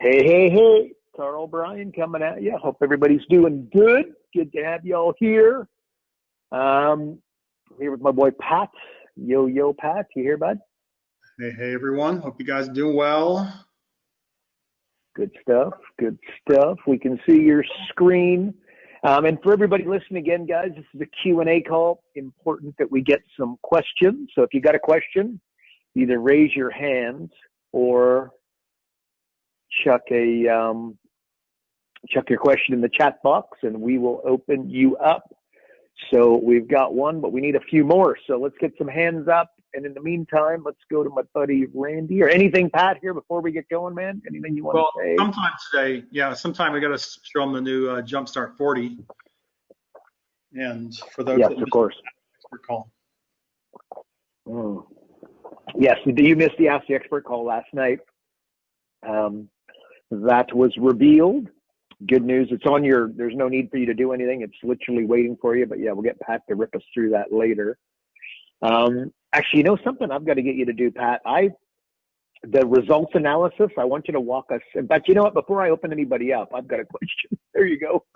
Hey, hey, hey, Carl Bryan coming at you. Hope everybody's doing good. Good to have y'all here. Here with my boy Pat. Yo, Pat. You here, bud? Hey, everyone. Hope you guys are doing well. Good stuff. Good stuff. We can see your screen. And for everybody listening again, guys, this is a Q&A call. Important that we get some questions. So if you got a question, either raise your hand or chuck your question in the chat box and we will open you up. So we've got one, but we need a few more. So let's get some hands up. And in the meantime, let's go to my buddy Randy. Or anything, Pat, here before we get going, man? Anything you want to say? Sometime today, sometime we got to show them the new Jumpstart 40. And for those yes, of course. Expert call. Yes, you missed the Ask the Expert call last night. That was revealed. Good news. It's on there's no need for you to do anything. It's literally waiting for you. But yeah, we'll get Pat to rip us through that later. Actually, you know something I've got to get you to do, Pat? The results analysis, I want you to walk us. But you know what? Before I open anybody up, I've got a question. There you go.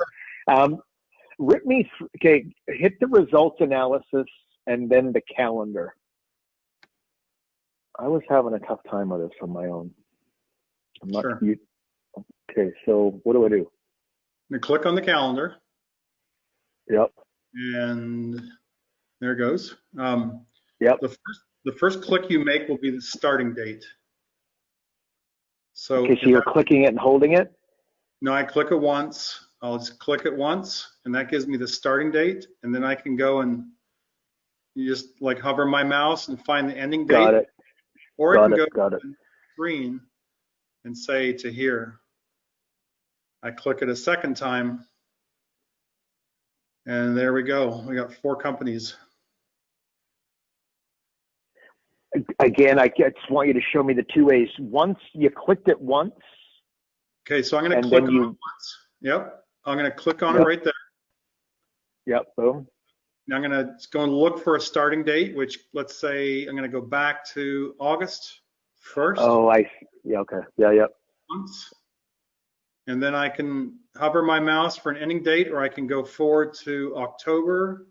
Hit the results analysis and then the calendar. I was having a tough time with this on my own. Sure. Okay, so what do I do? You click on the calendar. Yep. And there it goes. Yep. The first click you make will be the starting date. So, okay, so you're clicking it and holding it? No, I click it once. I'll just click it once, and that gives me the starting date. And then I can go and you just like hover my mouse and find the ending date. Got it. Or I can go to the screen and say to here. I click it a second time, and there we go. We got 4 companies. Again, I just want you to show me the 2 ways. Once you clicked it once. Okay, so I'm going to click on it once. Yep, I'm going to click on it right there. Yep, boom. Now I'm going to go and look for a starting date, which let's say I'm going to go back to August 1st. Oh, I see. Yeah, okay. Yeah, yep. Once. And then I can hover my mouse for an ending date, or I can go forward to October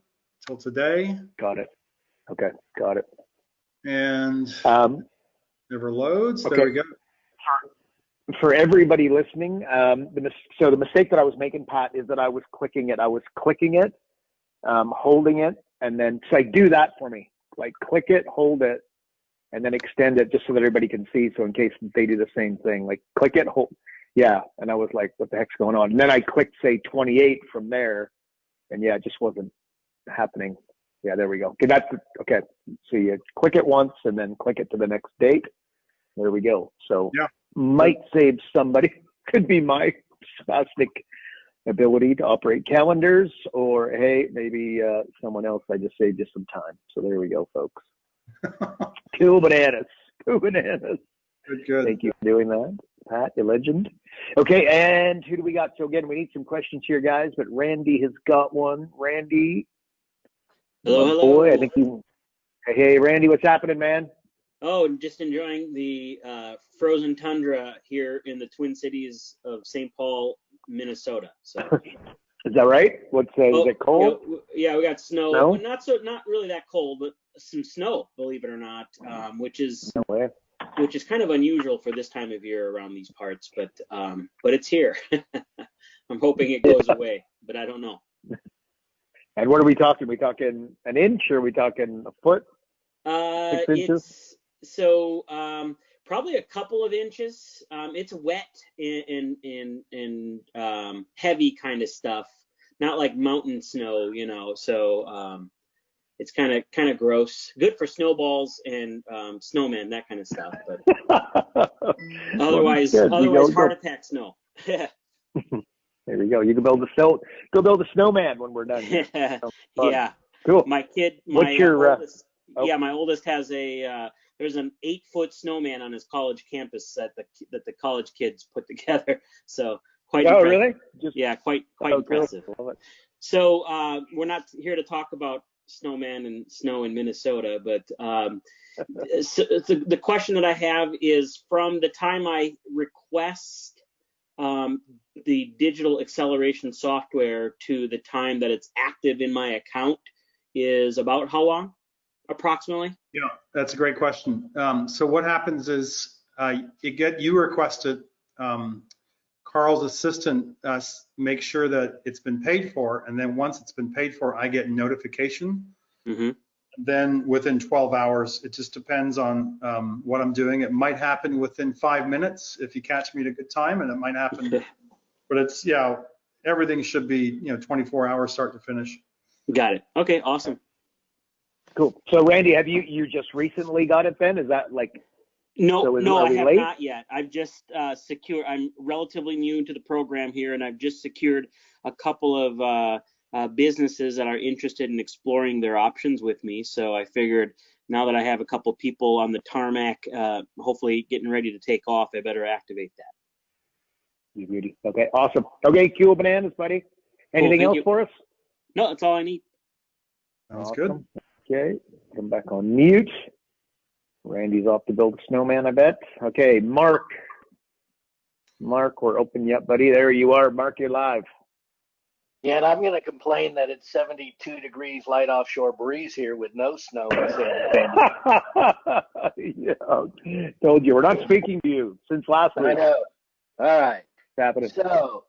till today. Got it. Okay, got it. And never loads. Okay. There we go. For everybody listening, the mistake that I was making, Pat, is that I was clicking it. Holding it, and then say, do that for me. Like click it, hold it, and then extend it just so that everybody can see. So in case they do the same thing, like click it, hold. Yeah, and I was like, what the heck's going on? And then I clicked, say, 28 from there, and yeah, it just wasn't happening. Yeah, there we go. Okay. So you click it once and then click it to the next date. There we go. So yeah, might save somebody. Could be my spastic ability to operate calendars, or hey, maybe someone else. I just saved you some time. So there we go, folks. Two bananas. Good. Thank you for doing that, Pat, you legend. Okay, and who do we got? So again, we need some questions here, guys, but Randy has got one. Randy. Hello. Boy, I think you. Hey, Randy, what's happening, man? Oh, just enjoying the frozen tundra here in the Twin Cities of St. Paul, Minnesota. So. Is that right? Is it cold? Yeah, we got snow. Not really that cold, but some snow, believe it or not, which is kind of unusual for this time of year around these parts, but it's here. I'm hoping it goes away, but I don't know. And what are we talking? Are we talking an inch, or are we talking a foot? 6 inches? Probably a couple of inches. It's wet and heavy kind of stuff, not like mountain snow, so it's kind of gross. Good for snowballs and snowmen, that kind of stuff, but otherwise heart attack snow. There we go. You can build a snowman when we're done. Yeah. Cool. My oldest has there's an 8-foot snowman on his college campus that the college kids put together. So quite impressive. Really? Quite impressive. Cool. So we're not here to talk about snowman and snow in Minnesota, but so the question that I have is, from the time I request the digital acceleration software to the time that it's active in my account is about how long, approximately? Yeah, that's a great question. So what happens is you requested Carl's assistant make sure that it's been paid for, and then once it's been paid for, I get notification. Mm-hmm. Then within 12 hours, it just depends on what I'm doing. It might happen within 5 minutes if you catch me at a good time, and it might happen, but it's, yeah, everything should be, 24 hours start to finish. Got it. Okay, awesome. Cool. So Randy, have you just recently got it then? Is that like? No, So no, I have late? not yet. I've just secured. I'm relatively new to the program here, and I've just secured a couple of businesses that are interested in exploring their options with me. So I figured now that I have a couple people on the tarmac, hopefully getting ready to take off, I better activate that. You beauty. Okay, awesome. Okay, cool bananas, buddy. Anything else for us? No, that's all I need. Sounds Awesome. good. Okay, come back on mute. Randy's off to build a snowman, I bet. Okay, Mark. Mark, we're opening you up, buddy. There you are. Mark, you're live. Yeah, and I'm going to complain that it's 72 degrees light offshore breeze here with no snow. Yeah, told you. We're not speaking to you since last week. I know. All right. Happening. So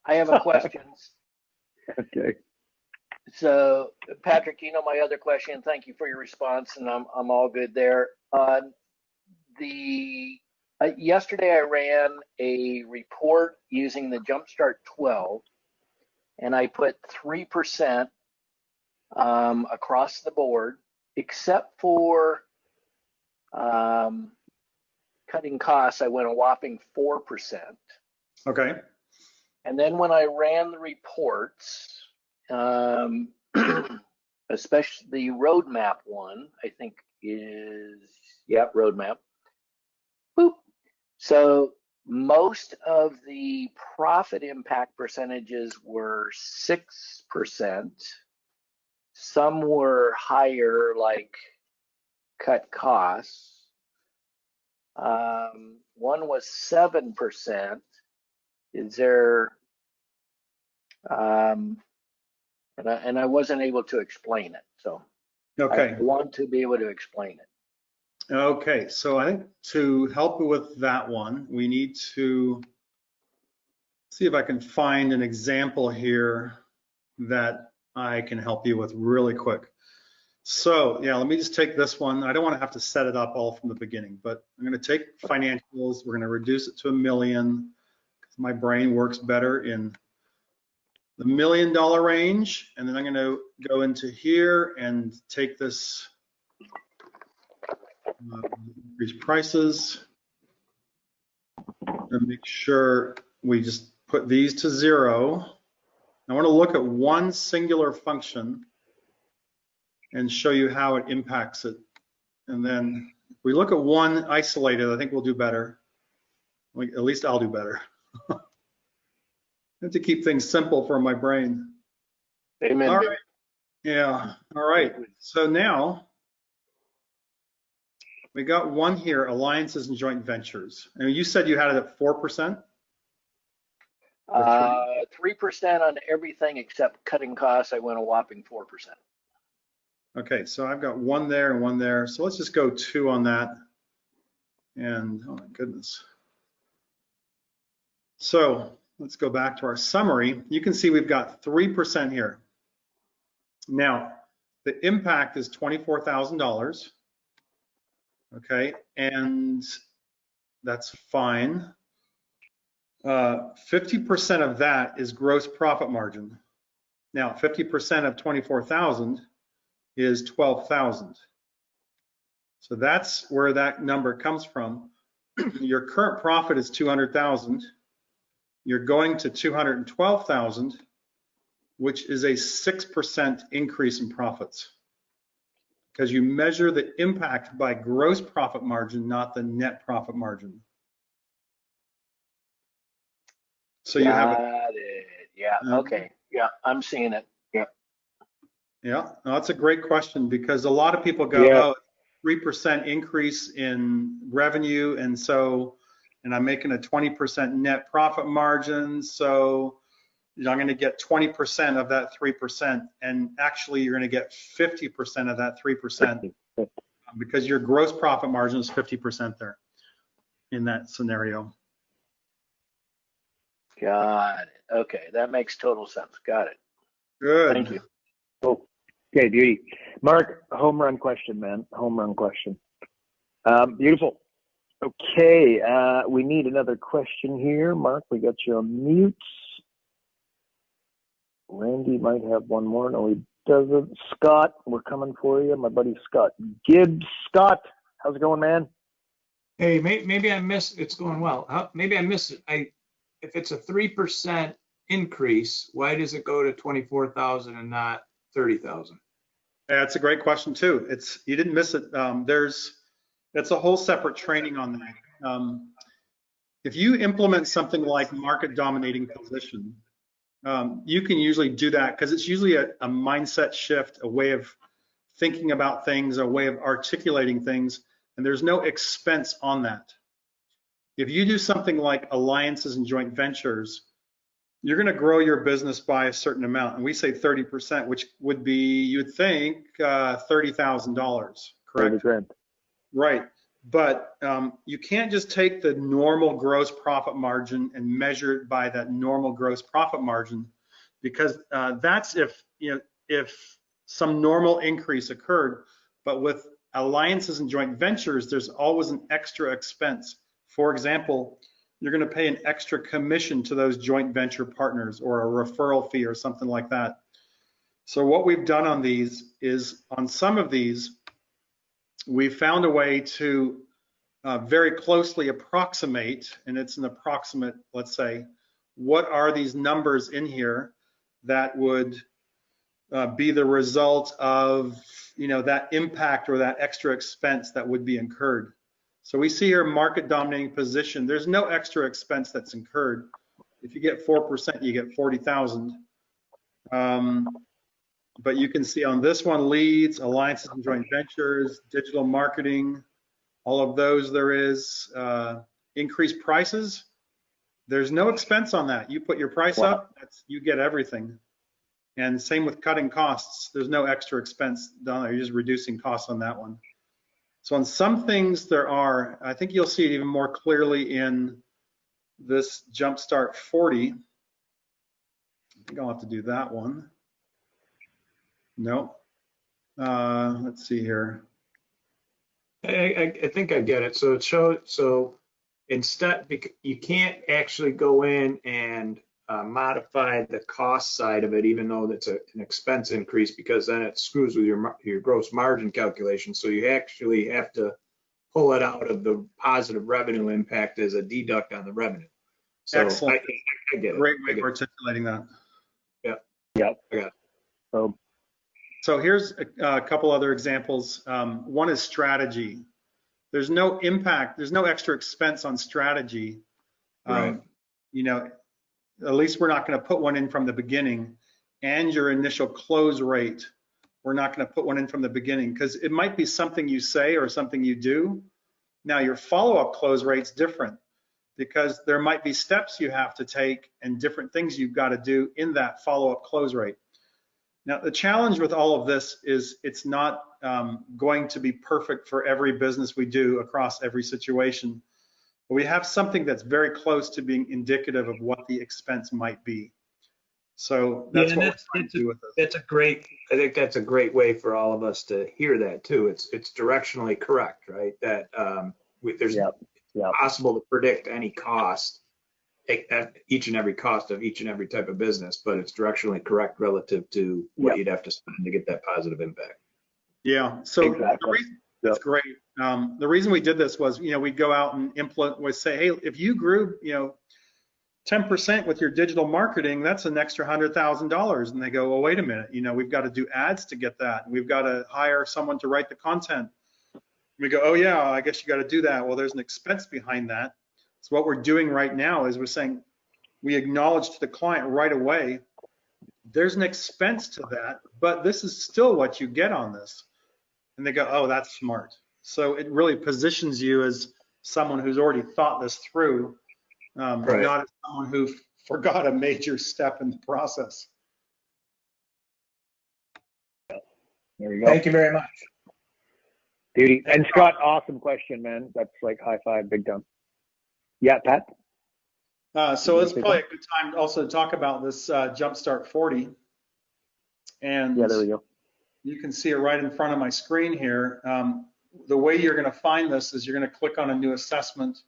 I have a question. Okay. So Patrick, you know my other question. Thank you for your response, and I'm all good there. Yesterday I ran a report using the Jumpstart 12, and I put 3% across the board, except for cutting costs. I went a whopping 4%. Okay. And then when I ran the reports, especially the roadmap one, I think roadmap. Boop. So most of the profit impact percentages were 6%. Some were higher, like cut costs. One was 7%. Is there, and I wasn't able to explain it, so Okay. I want to be able to explain it. Okay, so I think to help with that one, we need to see if I can find an example here that I can help you with really quick. So yeah, let me just take this one. I don't want to have to set it up all from the beginning, but I'm going to take financials. We're going to reduce it to 1 million because my brain works better in the $1 million range. And then I'm going to go into here and take this, increase prices, and make sure we just put these to 0. I want to look at one singular function and show you how it impacts it. And then if we look at one isolated, I think we'll do better. At least I'll do better. I have to keep things simple for my brain. Amen. All right. Yeah. All right. So now we got one here, alliances and joint ventures. And you said you had it at 4%? 3% on everything except cutting costs. I went a whopping 4%. Okay, so I've got one there and one there. So let's just go 2 on that. And oh my goodness. So let's go back to our summary. You can see we've got 3% here. Now, the impact is $24,000. Okay, and that's fine. 50% of that is gross profit margin. Now, 50% of 24,000 is 12,000. So that's where that number comes from. Your current profit is 200,000. You're going to 212,000, which is a 6% increase in profits, because you measure the impact by gross profit margin, not the net profit margin. So you have it. Yeah. Okay. Yeah, I'm seeing it. Yeah. Yeah, no, that's a great question, because a lot of people go, Yeah. oh, 3% increase in revenue, and so and I'm making a 20% net profit margin. So I'm going to get 20% of that 3%, and actually you're going to get 50% of that 3% because your gross profit margin is 50% there in that scenario. Got it. Okay, that makes total sense. Got it. Good. Thank you. Oh, okay, beauty. Mark, home run question, man. Home run question. Beautiful. Okay, we need another question here. Mark, we got you on mute. Randy might have one more. No, he doesn't. Scott, we're coming for you. My buddy Scott Gibbs. Scott, how's it going, man? Hey, maybe I missed. It's going well. Maybe I missed it. If it's a 3% increase, why does it go to 24,000 and not 30,000? That's a great question too. You didn't miss it. That's a whole separate training on that. If you implement something like market dominating position, you can usually do that because it's usually a mindset shift, a way of thinking about things, a way of articulating things, and there's no expense on that. If you do something like alliances and joint ventures, you're going to grow your business by a certain amount, and we say 30%, which would be, you'd think, $30,000, correct? 30 grand. Right, but you can't just take the normal gross profit margin and measure it by that normal gross profit margin, because that's if some normal increase occurred. But with alliances and joint ventures, there's always an extra expense. For example, you're going to pay an extra commission to those joint venture partners or a referral fee or something like that. So what we've done on these is, on some of these, we found a way to very closely approximate, and it's an approximate, let's say, what are these numbers in here that would be the result of, that impact or that extra expense that would be incurred. So we see here market dominating position. There's no extra expense that's incurred. If you get 4%, you get 40,000. But you can see on this one, leads, alliances and joint ventures, digital marketing, all of those there is. Increased prices, there's no expense on that. You put your price up, you get everything. And same with cutting costs. There's no extra expense done there. You're just reducing costs on that one. So on some things there are, I think you'll see it even more clearly in this Jumpstart 40. I think I'll have to do that one. No. Let's see here. I think I get it. So it shows, so instead, you can't actually go in and modify the cost side of it, even though that's an expense increase, because then it screws with your gross margin calculation. So you actually have to pull it out of the positive revenue impact as a deduct on the revenue. So excellent. I get it. Great way of articulating that. Yeah. Yep. I got it. So here's a couple other examples. One is strategy. There's no impact, there's no extra expense on strategy. Right. At least we're not going to put one in from the beginning, and your initial close rate, we're not going to put one in from the beginning, because it might be something you say or something you do. Now your follow-up close rate's different, because there might be steps you have to take and different things you've got to do in that follow-up close rate. Now, the challenge with all of this is it's not going to be perfect for every business we do across every situation. But we have something that's very close to being indicative of what the expense might be. So that's what we're trying to do with this. I think that's a great way for all of us to hear that too. It's directionally correct, right? That there's possible to predict any cost, each and every cost of each and every type of business, but it's directionally correct relative to what you'd have to spend to get that positive impact. Yeah, so exactly. That's great. The reason we did this was, we'd go out and implement, would say, hey, if you grew, 10% with your digital marketing, that's an extra $100,000. And they go, well, wait a minute, we've got to do ads to get that. We've got to hire someone to write the content. We go, oh yeah, I guess you got to do that. Well, there's an expense behind that. So what we're doing right now is we're saying, we acknowledge to the client right away, there's an expense to that, but this is still what you get on this. And they go, oh, that's smart. So it really positions you as someone who's already thought this through, Right. not as someone who forgot a major step in the process. There you go. Thank you very much. Beauty. And Scott, awesome question, man. That's like high five, big time. Yeah, Pat? So it's probably a good time also to talk about this Jumpstart 40. And yeah, there we go. You can see it right in front of my screen here. The way you're going to find this is you're going to click on a new assessment,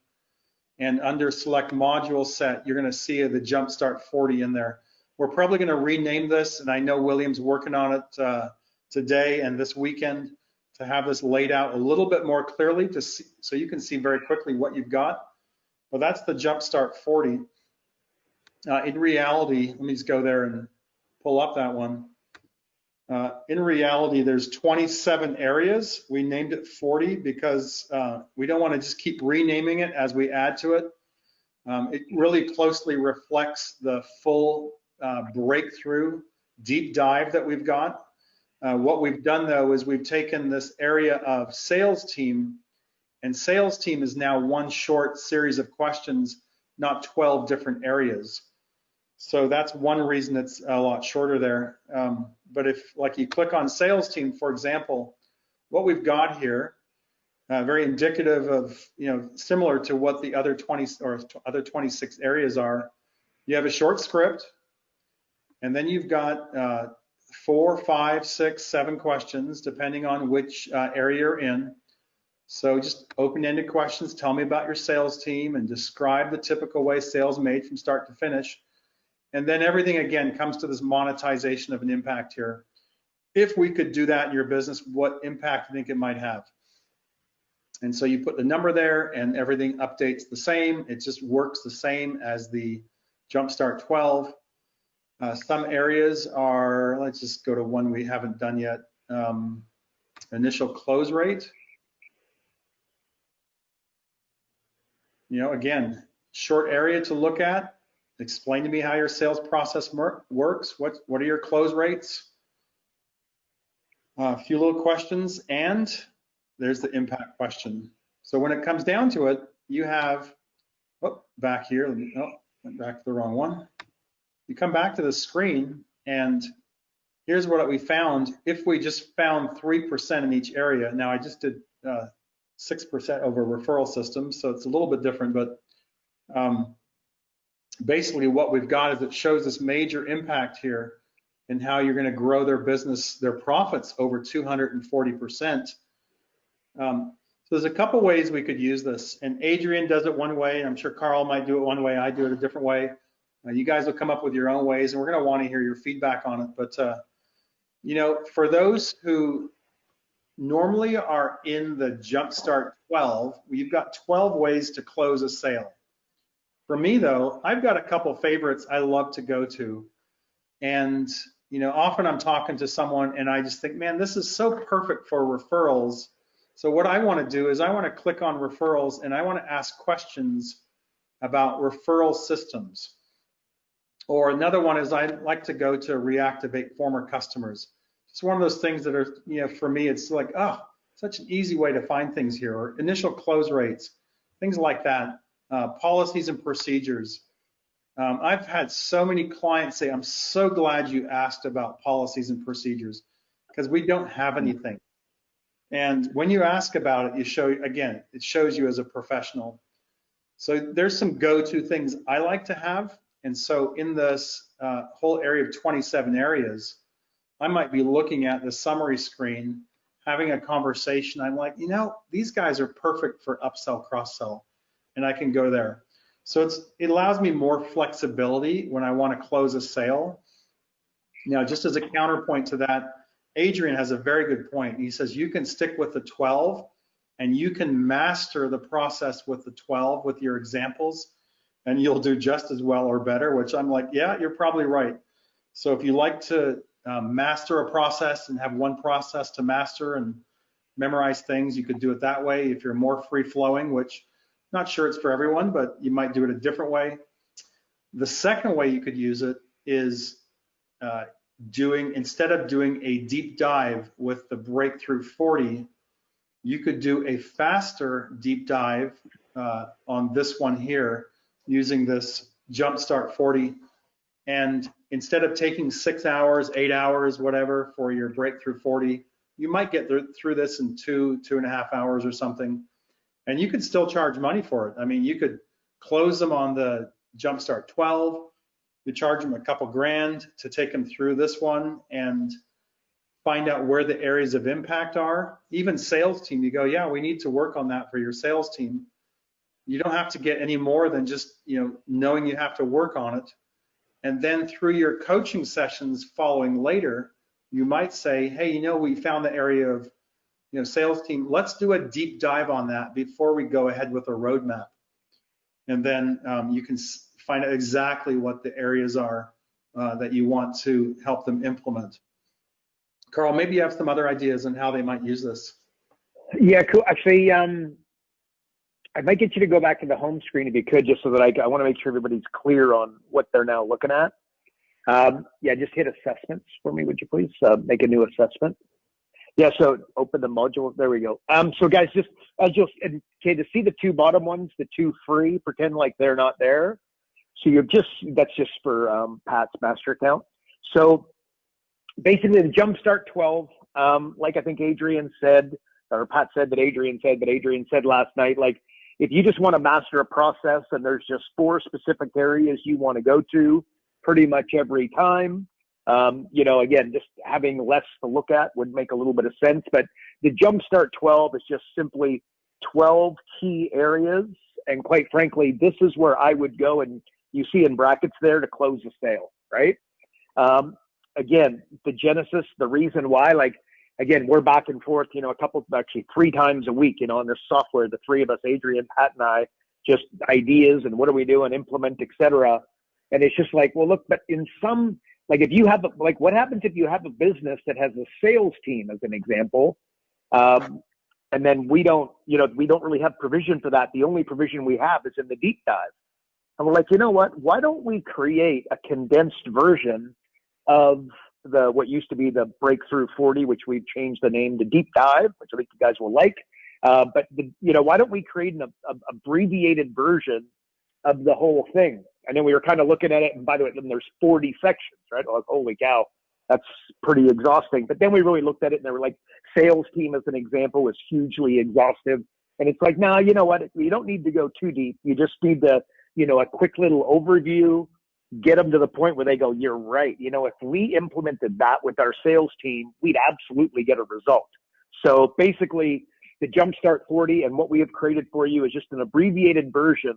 and under select module set, you're going to see the Jumpstart 40 in there. We're probably going to rename this, and I know William's working on it today and this weekend to have this laid out a little bit more clearly to see, so you can see very quickly what you've got. Well, that's the Jumpstart 40. In reality, let me just go there and pull up that one. In reality, there's 27 areas. We named it 40 because we don't want to just keep renaming it as we add to it. It really closely reflects the full breakthrough deep dive that we've got. What we've done though is we've taken this area of sales team, and sales team is now one short series of questions, not 12 different areas. So that's one reason it's a lot shorter there. But if, like, you click on sales team, for example, what we've got here, very indicative of, similar to what the other 20 or other 26 areas are. You have a short script, and then you've got 4, 5, 6, 7 questions, depending on which area you're in. So just open-ended questions. Tell me about your sales team and describe the typical way sales made from start to finish. And then everything, again, comes to this monetization of an impact here. If we could do that in your business, what impact do you think it might have? And so you put the number there and everything updates the same. It just works the same as the Jumpstart 12. Some areas are, let's just go to one we haven't done yet. Initial close rate. Again, short area to look at. Explain to me how your sales process works. What are your close rates? A few little questions, and there's the impact question. So when it comes down to it, you have, back here, went back to the wrong one. You come back to the screen, and here's what we found. If we just found 3% in each area, now I just did 6% over referral systems, so it's a little bit different, but basically what we've got is it shows this major impact here in how you're going to grow their business, their profits over 240%. So there's a couple ways we could use this, and Adrian does it one way. I'm sure Carl might do it one way. I do it a different way. You guys will come up with your own ways, and we're going to want to hear your feedback on it. But for those who normally are in the Jumpstart 12, you've got 12 ways to close a sale. For me, though, I've got a couple favorites I love to go to. And, often I'm talking to someone and I just think, man, this is so perfect for referrals. So what I want to do is I want to click on referrals and I want to ask questions about referral systems. Or another one is I like to go to reactivate former customers. It's one of those things that are, for me, it's like, such an easy way to find things here. Or initial close rates, things like that. Policies and procedures. I've had so many clients say, I'm so glad you asked about policies and procedures because we don't have anything. And when you ask about it, it shows you as a professional. So there's some go-to things I like to have. And so in this whole area of 27 areas, I might be looking at the summary screen, having a conversation. I'm like, these guys are perfect for upsell, cross-sell. And I can go there. So it allows me more flexibility when I want to close a sale. Now, just as a counterpoint to that, Adrian has a very good point. He says you can stick with the 12 and you can master the process with the 12 with your examples and you'll do just as well or better, which I'm like, yeah, you're probably right. So if you like to master a process and have one process to master and memorize things, you could do it that way. If you're more free-flowing, which not sure it's for everyone, but you might do it a different way. The second way you could use it is instead of doing a deep dive with the Breakthrough 40, you could do a faster deep dive on this one here using this Jumpstart 40. And instead of taking 6 hours, 8 hours, whatever for your Breakthrough 40, you might get through this in 2.5 hours or something. And you could still charge money for it. I mean, you could close them on the Jumpstart 12. You charge them a couple grand to take them through this one and find out where the areas of impact are. Even sales team, you go, yeah, we need to work on that for your sales team. You don't have to get any more than just, knowing you have to work on it. And then through your coaching sessions following later, you might say, hey, we found the area of, sales team, let's do a deep dive on that before we go ahead with a roadmap. And then you can find out exactly what the areas are that you want to help them implement. Carl, maybe you have some other ideas on how they might use this. Yeah, cool. Actually, I might get you to go back to the home screen if you could, just so that I want to make sure everybody's clear on what they're now looking at. Yeah, just hit assessments for me, would you please? Make a new assessment. Yeah, so open the module. There we go. So guys, just to see the two bottom ones, the two free, pretend like they're not there. So that's just for Pat's master account. So basically the Jumpstart 12, like I think Adrian said, or Pat said that Adrian said, but Adrian said last night, like, if you just want to master a process and there's just 4 specific areas you want to go to pretty much every time, again, just having less to look at would make a little bit of sense. But the Jumpstart 12 is just simply 12 key areas. And quite frankly, this is where I would go, and you see in brackets there, to close the sale, right? Again, the genesis, the reason why, again, we're back and forth, actually 3 times a week, on this software, the 3 of us, Adrian, Pat, and I, just ideas and what do we do and implement, et cetera. And it's just like, well, look, but in some, if you have, what happens if you have a business that has a sales team, as an example, and then we don't really have provision for that. The only provision we have is in the deep dive. And we're like, you know what? Why don't we create a condensed version of what used to be the Breakthrough 40, which we've changed the name to Deep Dive, which I think you guys will like. But why don't we create an abbreviated version of the whole thing? And then we were kind of looking at it, and by the way, then there's 40 sections, right? Like, holy cow, that's pretty exhausting. But then we really looked at it, and they were like, sales team, as an example, is hugely exhaustive. And it's like, no, you know what? You don't need to go too deep. You just need to, a quick little overview, get them to the point where they go, you're right. If we implemented that with our sales team, we'd absolutely get a result. So basically, the Jumpstart 40 and what we have created for you is just an abbreviated version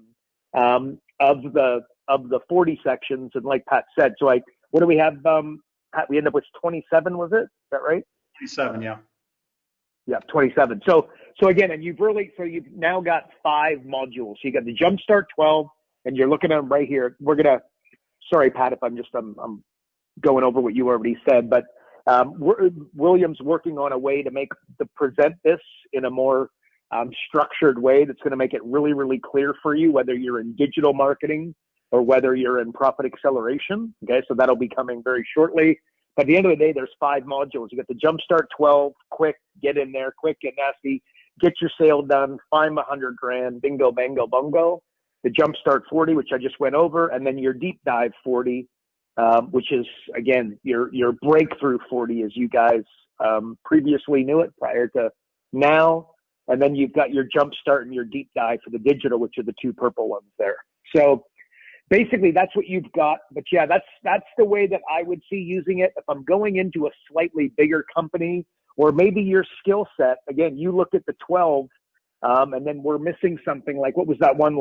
of the 40 sections. And like Pat said, so what do we have? Pat, we end up with 27, was it? Is that right? 27, yeah. Yeah, 27. So again, and you've now got 5 modules. So you got the Jumpstart 12, and you're looking at them right here. Sorry, Pat, if I'm going over what you already said, but William's working on a way to present this in a more structured way that's going to make it really, really clear for you, whether you're in digital marketing or whether you're in profit acceleration. Okay, so that'll be coming very shortly. But at the end of the day, there's 5 modules. You got the Jumpstart 12, quick, get in there, quick, get nasty, get your sale done, find 100 grand, bingo, bango, bungo. The Jumpstart 40, which I just went over, and then your Deep Dive 40, which is, again, your Breakthrough 40, as you guys previously knew it prior to now. And then you've got your Jumpstart and your Deep Dive for the digital, which are the 2 purple ones there. So basically, that's what you've got. But yeah, that's the way that I would see using it. If I'm going into a slightly bigger company, or maybe your skill set, again, you look at the 12, and then we're missing something like, what was that one,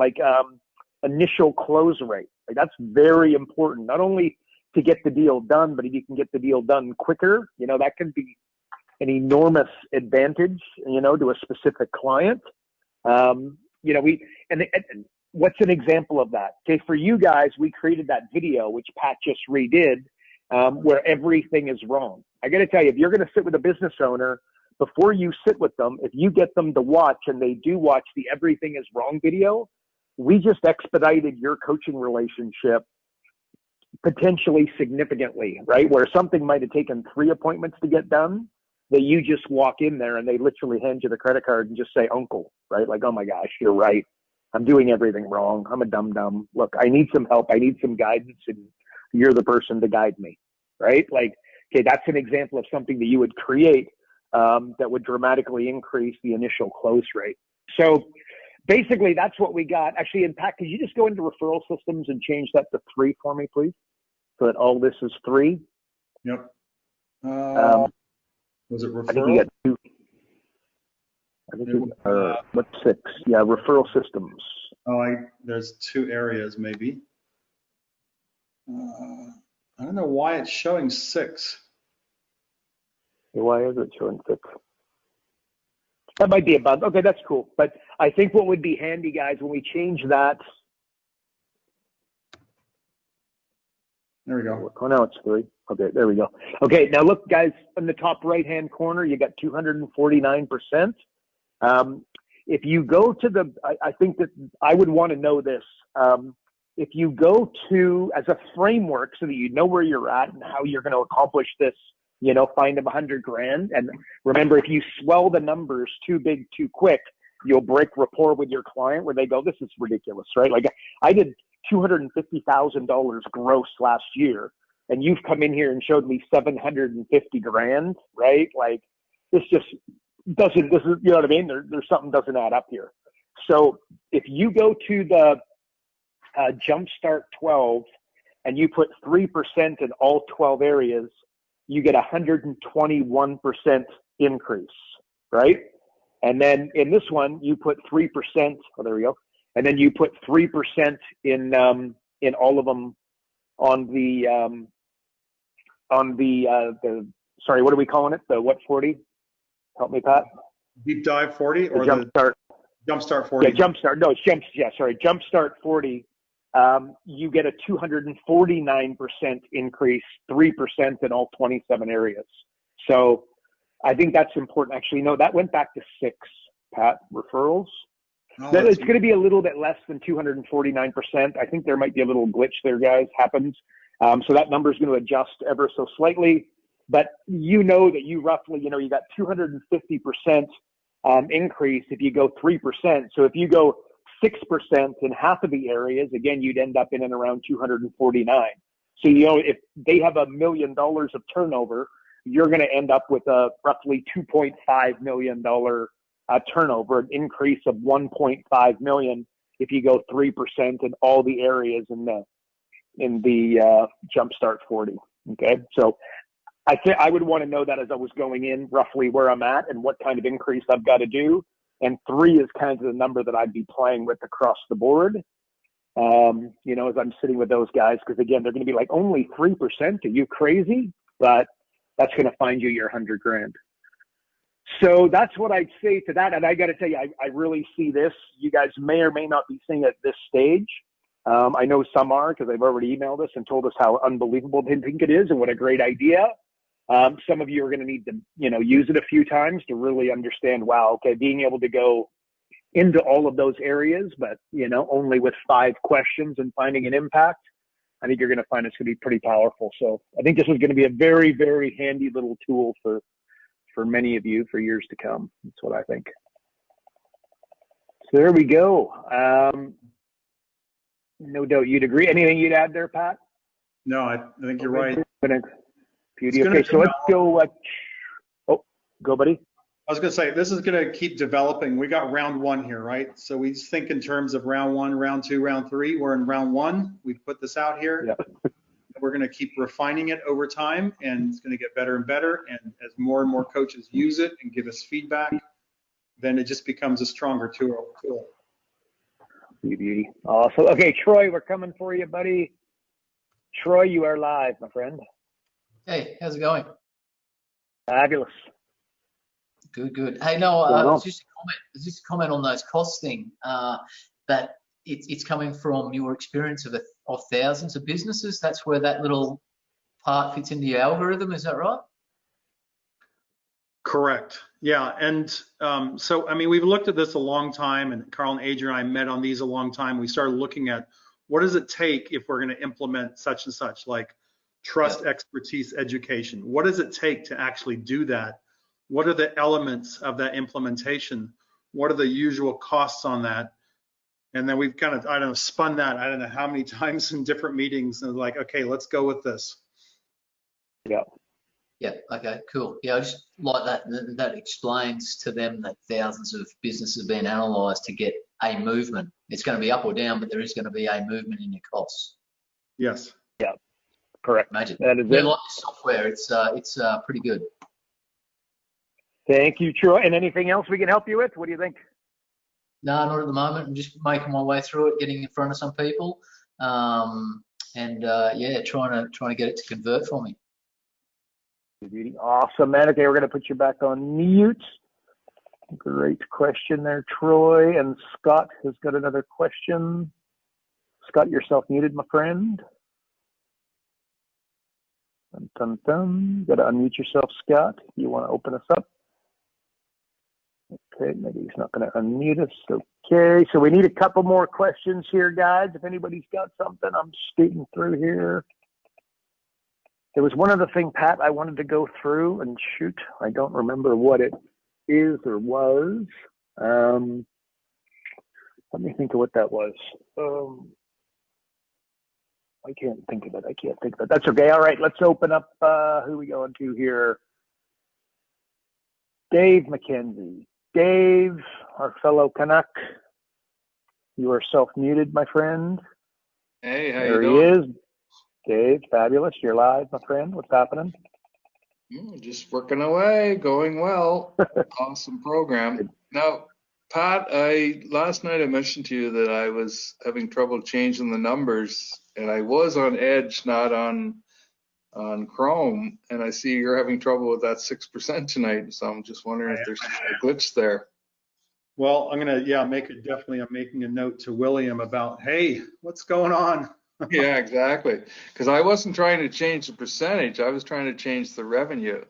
initial close rate? That's very important, not only to get the deal done, but if you can get the deal done quicker, that can be an enormous advantage, to a specific client. What's an example of that? Okay, for you guys, we created that video, which Pat just redid, where everything is wrong. I got to tell you, if you're going to sit with a business owner, before you sit with them, if you get them to watch, and they do watch the Everything is Wrong video, we just expedited your coaching relationship potentially significantly, right? Where something might have taken 3 appointments to get done, that you just walk in there and they literally hand you the credit card and just say, uncle, right? Like, oh my gosh, you're right. I'm doing everything wrong. I'm a dum-dum. Look, I need some help. I need some guidance, and you're the person to guide me, right? Like, okay, that's an example of something that you would create that would dramatically increase the initial close rate. So basically, that's what we got. Actually, in fact, could you just go into referral systems and change that to 3 for me, please? So that all this is 3. Yep. Was it referral? I think you got 2. I think what's 6? Yeah, referral systems. Oh, there's 2 areas maybe. I don't know why it's showing 6. Why is it showing 6? That might be a bug. Okay, that's cool. But I think what would be handy, guys, when we change that. There we go. Oh, now it's 3. Okay, there we go. Okay, now look, guys, in the top right-hand corner, you got 249%. If you go to I think that I would want to know this. If you go to, as a framework, so that you know where you're at and how you're going to accomplish this, you know, find them $100,000. And remember, if you swell the numbers too big, too quick, you'll break rapport with your client where they go, this is ridiculous, right? Like I did $250,000 gross last year, and you've come in here and showed me $750,000, right? Like this just doesn't, this is, you know what I mean? There's something doesn't add up here. So if you go to the Jumpstart 12 and you put 3% in all 12 areas, you get 121% increase, right? And then in this one, you put 3%. Oh, there we go. And then you put 3% in all of them on the sorry, what are we calling it? The what 40? Help me, Pat. Deep dive 40 or Jumpstart? Jumpstart 40? Yeah, Jumpstart. No, it's Jumpstart 40. You get a 249% increase, 3% in all 27 areas. So I think that's important. Actually, no, that went back to 6, Pat, referrals. Oh, It's going to be a little bit less than 249%. I think there might be a little glitch there, guys, happens. So that number is going to adjust ever so slightly. But you know that you roughly, you know, you got 250% increase if you go 3%. So if you go 6% in half of the areas, again, you'd end up in and around 249. So, you know, if they have $1 million of turnover, you're going to end up with a roughly $2.5 million turnover, an increase of $1.5 million if you go 3% in all the areas in the Jumpstart 40. Okay, so I would want to know that as I was going in, roughly where I'm at and what kind of increase I've got to do. And 3 is kind of the number that I'd be playing with across the board. You know, as I'm sitting with those guys, because again, they're going to be like, only 3%? Are you crazy? But that's going to find you your $100,000. So that's what I'd say to that. And I got to tell you, I really see this. You guys may or may not be seeing it at this stage. I know some are, because they've already emailed us and told us how unbelievable they think it is and what a great idea. Some of you are going to need to, you know, use it a few times to really understand, wow, okay, being able to go into all of those areas, but, you know, only with 5 questions and finding an impact, I think you're going to find it's going to be pretty powerful. So I think this is going to be a very, very handy little tool for many of you for years to come. That's what I think. So there we go. No doubt you'd agree. Anything you'd add there, Pat? No, I think you're right. Beauty. Okay, so let's go. Go, buddy. I was going to say, this is going to keep developing. We got round 1 here, right? So we think in terms of round 1, round 2, round 3. We're in round 1. We put this out here. Yeah. We're going to keep refining it over time, and it's going to get better and better. And as more and more coaches use it and give us feedback, then it just becomes a stronger tool. Beauty. Awesome. Okay, Troy, we're coming for you, buddy. Troy, you are live, my friend. Hey, how's it going? Fabulous. Good. Hey, no, just a comment on those costs thing. That it's coming from your experience of thousands of businesses. That's where that little part fits into your algorithm. Is that right? Correct. Yeah. And so, I mean, we've looked at this a long time, and Carl and Adrian and I met on these a long time. We started looking at what does it take if we're going to implement such and such, like trust, expertise, education. What does it take to actually do that? What are the elements of that implementation? What are the usual costs on that? And then we've kind of, I don't know, spun that, I don't know how many times in different meetings, and like, okay, let's go with this. Yeah. Yeah, okay, cool. Yeah, I just like that. That explains to them that thousands of businesses have been analysed to get a movement. It's going to be up or down, but there is going to be a movement in your costs. Yes. Yeah, correct. Magic. That is Yeah, it. like the software, it's pretty good. Thank you, Troy. And anything else we can help you with? What do you think? No, not at the moment. I'm just making my way through it, getting in front of some people, yeah, trying to get it to convert for me. Awesome, man. Okay, we're going to put you back on mute. Great question there, Troy. And Scott has got another question. Scott, yourself muted, my friend. Dun, dun, dun. Got to unmute yourself, Scott. You want to open us up? Okay, maybe he's not going to unmute us. Okay, so we need a couple more questions here, guys. If anybody's got something, I'm skating through here. There was one other thing, Pat, I wanted to go through, and shoot, I don't remember what it is or was. Let me think of what that was. I can't think of it. That's okay. All right, let's open up. Who are we going to here? Dave McKenzie. Dave, our fellow Canuck, you are self-muted, my friend. Hey, how there you doing? There he is. Dave, fabulous. You're live, my friend. What's happening? Just working away, going well. Awesome program. Now, Pat, last night I mentioned to you that I was having trouble changing the numbers, and I was on Edge, not on Chrome, and I see you're having trouble with that 6% tonight, so I'm just wondering if there's a glitch there. Well, I'm going to, I'm making a note to William about, hey, what's going on? Yeah, exactly. Because I wasn't trying to change the percentage. I was trying to change the revenue.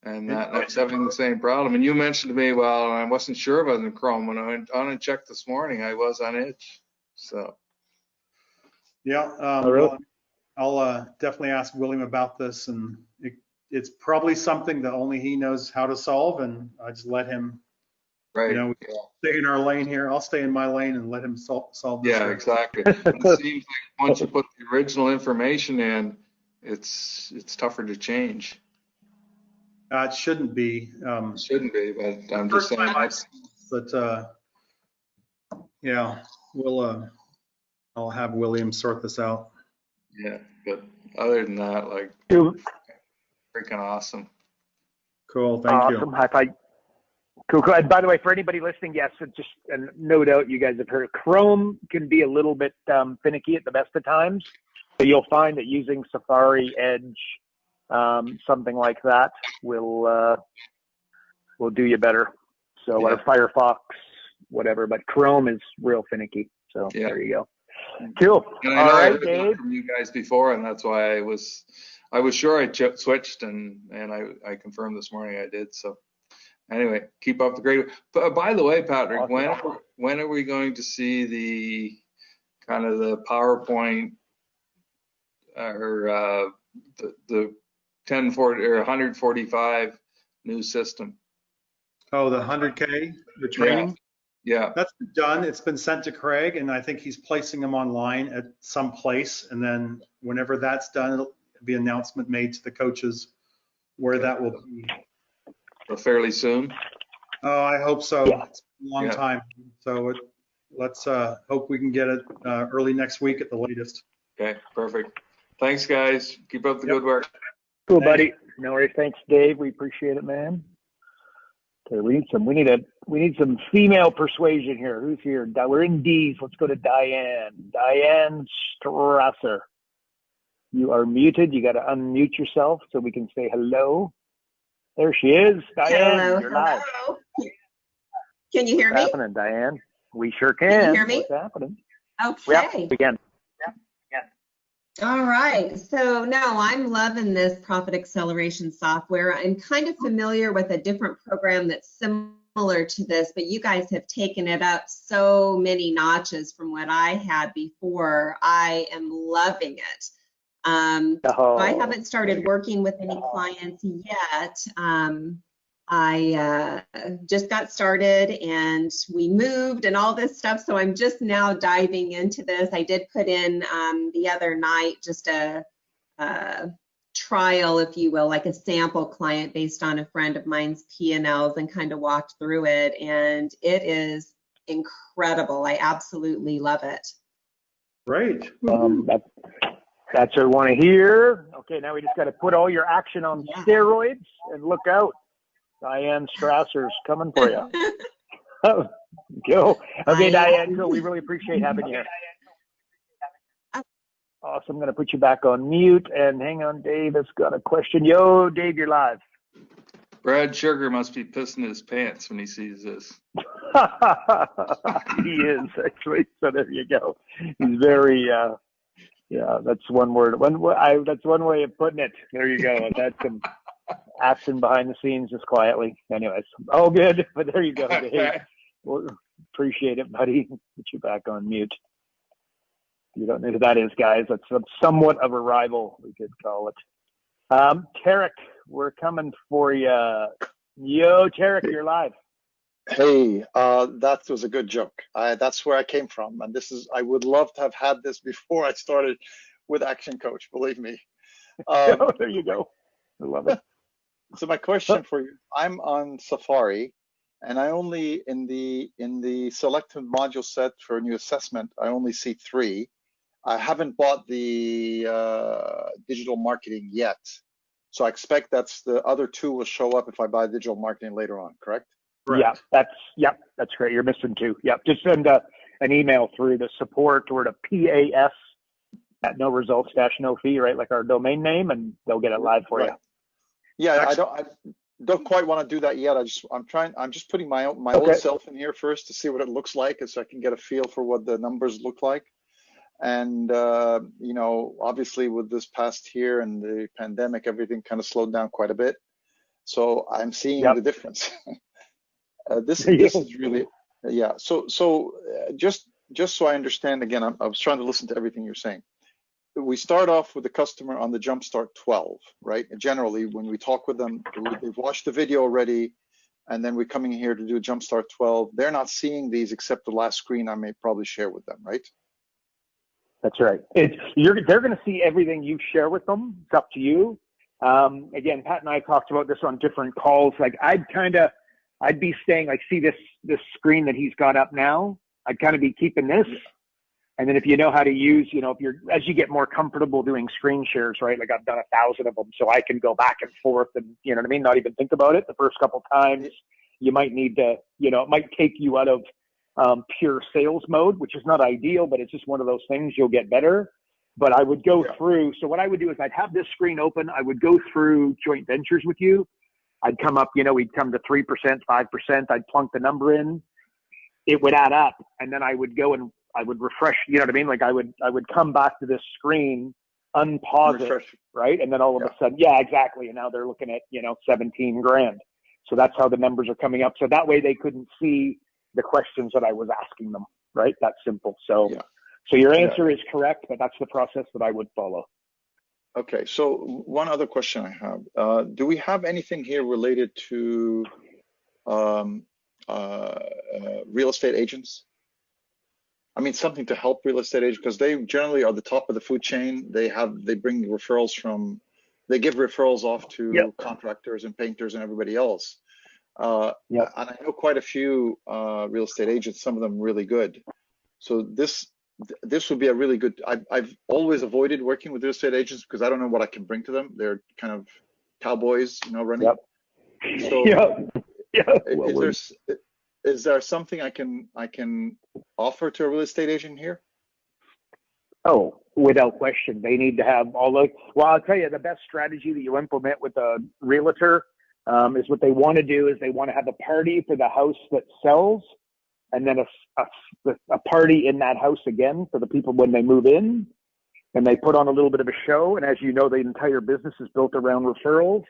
And I was having the same problem. And you mentioned to me, well, I wasn't sure if I was in Chrome. When I went on and checked this morning, I was on Edge. So. Yeah. Really? Well, I'll definitely ask William about this. And it's probably something that only he knows how to solve. And I just let him. Right. Stay in our lane here. I'll stay in my lane and let him solve this. Yeah, exactly. It seems like once you put the original information in, it's tougher to change. It shouldn't be. It shouldn't be, but I'm just saying. But I'll have William sort this out. Yeah, but other than that, like, freaking awesome. Cool. Thank you. Awesome. High five. Cool. And by the way, for anybody listening, yes, just and no doubt you guys have heard Chrome can be a little bit finicky at the best of times. So you'll find that using Safari, Edge, something like that will do you better. So or Firefox, whatever, but Chrome is real finicky. So there you go. Cool. And I know I heard that from you guys before, and that's why I was sure I switched, and I confirmed this morning I did. So. Anyway, keep up the great. But by the way, Patrick, when are we going to see the kind of the PowerPoint or the 1040 or 145 new system? Oh, the 100K, the training? Yeah. That's been done. It's been sent to Craig, and I think he's placing them online at some place. And then whenever that's done, it'll be an announcement made to the coaches where that will be. So fairly soon? Oh, I hope so. Yeah. It's a long time. So let's hope we can get it early next week at the latest. Okay, perfect. Thanks, guys. Keep up the good work. Cool, buddy. No worries. Thanks, Dave. We appreciate it, man. Okay, we need some female persuasion here. Who's here? We're in D's. Let's go to Diane. Diane Strasser. You are muted. You got to unmute yourself so we can say hello. There she is, Diane. Hello, you're live. Can you hear me? What's happening, Diane? We sure can. Can you hear me? What's happening? Okay. Yeah, we can. All right. So no, I'm loving this profit acceleration software. I'm kind of familiar with a different program that's similar to this, but you guys have taken it up so many notches from what I had before. I am loving it. So I haven't started working with any clients yet. I just got started and we moved and all this stuff. So I'm just now diving into this. I did put in the other night just a trial, if you will, like a sample client based on a friend of mine's P&Ls and kind of walked through it. And it is incredible. I absolutely love it. Great. That's what I want to hear. Okay, now we just got to put all your action on steroids and look out. Diane Strasser's coming for you. Go. Okay, Diane, so we really appreciate having you here. Awesome. I'm going to put you back on mute. And hang on, Dave has got a question. Yo, Dave, you're live. Brad Sugar must be pissing his pants when he sees this. He is, actually. So there you go. He's very, yeah, that's one word. That's one way of putting it. There you go. That's some action behind the scenes just quietly. Anyways, all good. But there you go, Dave. Well, appreciate it, buddy. Put you back on mute. You don't know who that is, guys. That's somewhat of a rival, we could call it. Tarek, we're coming for you. Yo, Tarek, you're live. Hey, that was a good joke. That's where I came from. And I would love to have had this before I started with Action Coach, believe me. Oh, there you go. I love it. So my question for you, I'm on Safari, and I only, in the selected module set for a new assessment, I only see 3. I haven't bought the digital marketing yet. So I expect that's the other 2 will show up if I buy digital marketing later on, correct? Right. Yeah, that's great. You're missing 2. Yep. Just send an email through the support or to PAS at no results - no fee, right? Like our domain name, and they'll get it live for you. Yeah, I don't quite want to do that yet. I'm just putting my own self in here first to see what it looks like, so I can get a feel for what the numbers look like. And obviously with this past year and the pandemic, everything kind of slowed down quite a bit. So I'm seeing the difference. This is really, So just so I understand again, I was trying to listen to everything you're saying. We start off with the customer on the Jumpstart 12, right? And generally, when we talk with them, they've watched the video already, and then we're coming here to do Jumpstart 12. They're not seeing these except the last screen I may probably share with them, right? That's right. They're going to see everything you share with them. It's up to you. Again, Pat and I talked about this on different calls. Like I'd be staying, like, see this screen that he's got up now. I'd kind of be keeping this. And then if you know how to use, as you get more comfortable doing screen shares, right? Like I've done 1,000 of them, so I can go back and forth and, you know what I mean? Not even think about it the first couple times. You might need to, it might take you out of pure sales mode, which is not ideal, but it's just one of those things. You'll get better. But I would go through. So what I would do is I'd have this screen open. I would go through joint ventures with you. I'd come up, we'd come to 3%, 5%. I'd plunk the number in. It would add up. And then I would go and I would refresh, you know what I mean? Like I would come back to this screen, unpause it, right? And then all of a sudden, exactly. And now they're looking at, 17 grand. So that's how the numbers are coming up. So that way they couldn't see the questions that I was asking them, right? That's simple. So, so your answer is correct, but that's the process that I would follow. Okay. So one other question I have, do we have anything here related to real estate agents? I mean, something to help real estate agents, because they generally are the top of the food chain. They bring referrals they give referrals off to contractors and painters and everybody else. And I know quite a few real estate agents, some of them really good. So this would be a really good, I've always avoided working with real estate agents because I don't know what I can bring to them. They're kind of cowboys, running. So is there something I can offer to a real estate agent here? Oh, without question. They need to have well, I'll tell you, the best strategy that you implement with a realtor is what they want to do is they want to have a party for the house that sells, and then a party in that house again for the people when they move in, and they put on a little bit of a show. And as you know, the entire business is built around referrals.